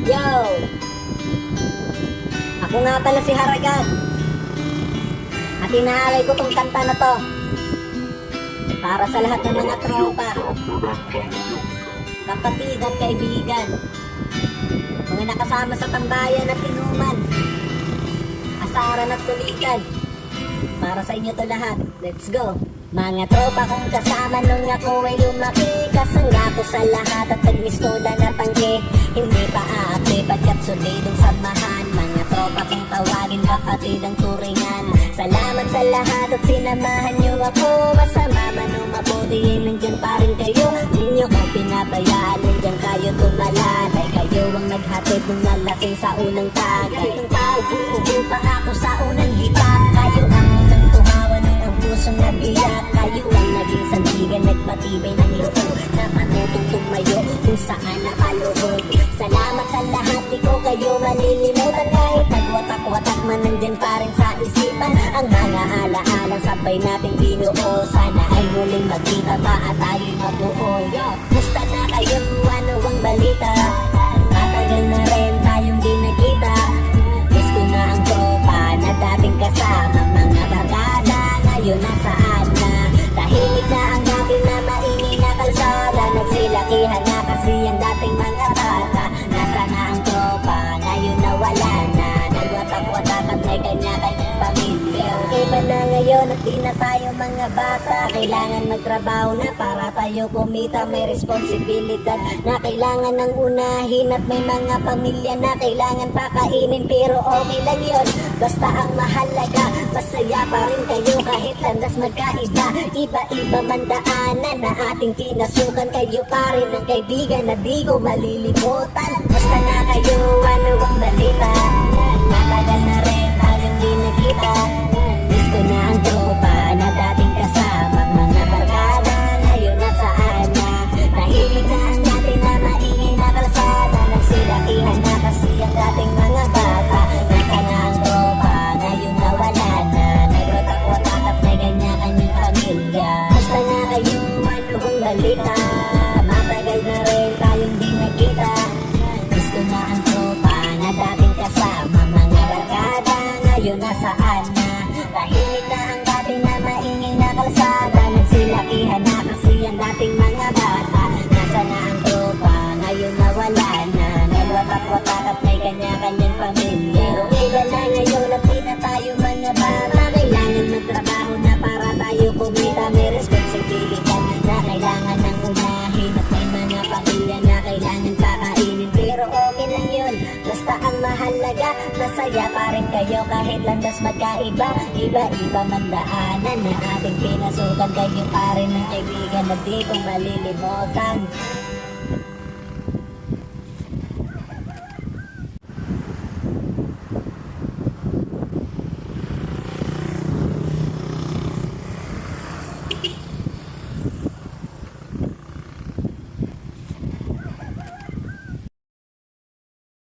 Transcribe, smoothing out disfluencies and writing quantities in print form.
Yo! Ako nga pala si Haragan. At inaalay ko tong kanta na to para sa lahat ng mga tropa, kapatid at kaibigan, mga nakasama sa tambayan at inuman, asaran at kulitan. Para sa inyo to lahat. Let's go! Mga tropa kong kasama nung ako ay lumaki, kasangga ko sa lahat at nagmistola na tangke. Hindi pa aapi pagkat solidong samahan. Mga tropa kong tawagin, kapatid ang turingan. Salamat sa lahat at sinamahan nyo ako. Masama man o mabuti ay nandyan pa rin kayo. Ninyo ko pinabayaan, nandyan kayo tumalalay. Kayo ang naghatid nung nalasing sa unang tagay. Nung paupo pa ako sa unang hitak, kayo ang unang tumawa nung ang pusong nabiyak. Kayo ang naging sandigan, nagpatibay ng loob, na matutong tumayo kung saan nakaluhod. Salamat sa lahat, di ko kayo malilimutan. Kahit nagwatak-watak man, nandyan pa rin sa isipan ang mga ala-alang sabay nating binuo. Sana ay muling magkita pa at tayo'y mabuo. Musta na kayo? Ano ang balita? Matagal na rin tayong di nakita. Miss ko na ang tropa na dating kasama. Mga barkada ngayon nasaan na? Tahimik na ang dating na maingay na kalsada. Nagsilakihan na kasi ang dating mga bata. Nasa na ang tropa? Ngayon nawala na. Nagwatak-watak at may kanya-kanyang pamilya. Iba na ngayon at di na tayo mga bata. Kailangan magtrabaho na para tayo kumita. May responsibilidad na kailangan ng unahin. At may mga pamilya na kailangan pakainin. Pero okay lang yun, basta ang mahalaga masaya pa rin kayo kahit landas magkaiba. Iba-iba man daanan na ating pinasukan. Kayo pa rin ang kaibigan na di ko malilimutan. Basta na kayo, ano ang balita? Matagal na rin tayong di nakita. Miss ko na ang tropa na dating kasama. Mga barkada ngayon nasaan na? Tahimik na ang dating na maingay na kalsada. Nagsilakihan na kasi ang dating mga bata. Nasa na ang tropa? Ngayon nawala na. Nagwatak-watak at may kanya-kanyang pamilya. Basta na kayo, ano ang balita? Matagal na rin tayong di nakita. Miss ko na ang tropa na dating kasama. Mga barkada ngayon nasaan na? Tahimik na ang dating na maingay na kalsada. Nagsilakihan na kasi ang dating mga bata. Nasa na ang tropa? Ngayon nawala na. Nagwatak-watak at may kanya-kanyang pamilya. Pero iba na ngayon at di na tayo mga bata. Kailangan magtrabaho na para tayo kumita. May responsibilidad na kailangan ng unahin. At may mga pamilya na kailangan pakainin. Pero okay lang yun, basta ang mahalaga masaya pa rin kayo kahit landas magkaiba. Iba-iba man daanan na ating pinasukan. Kayo pa rin ang kaibigan na di ko malilimutan.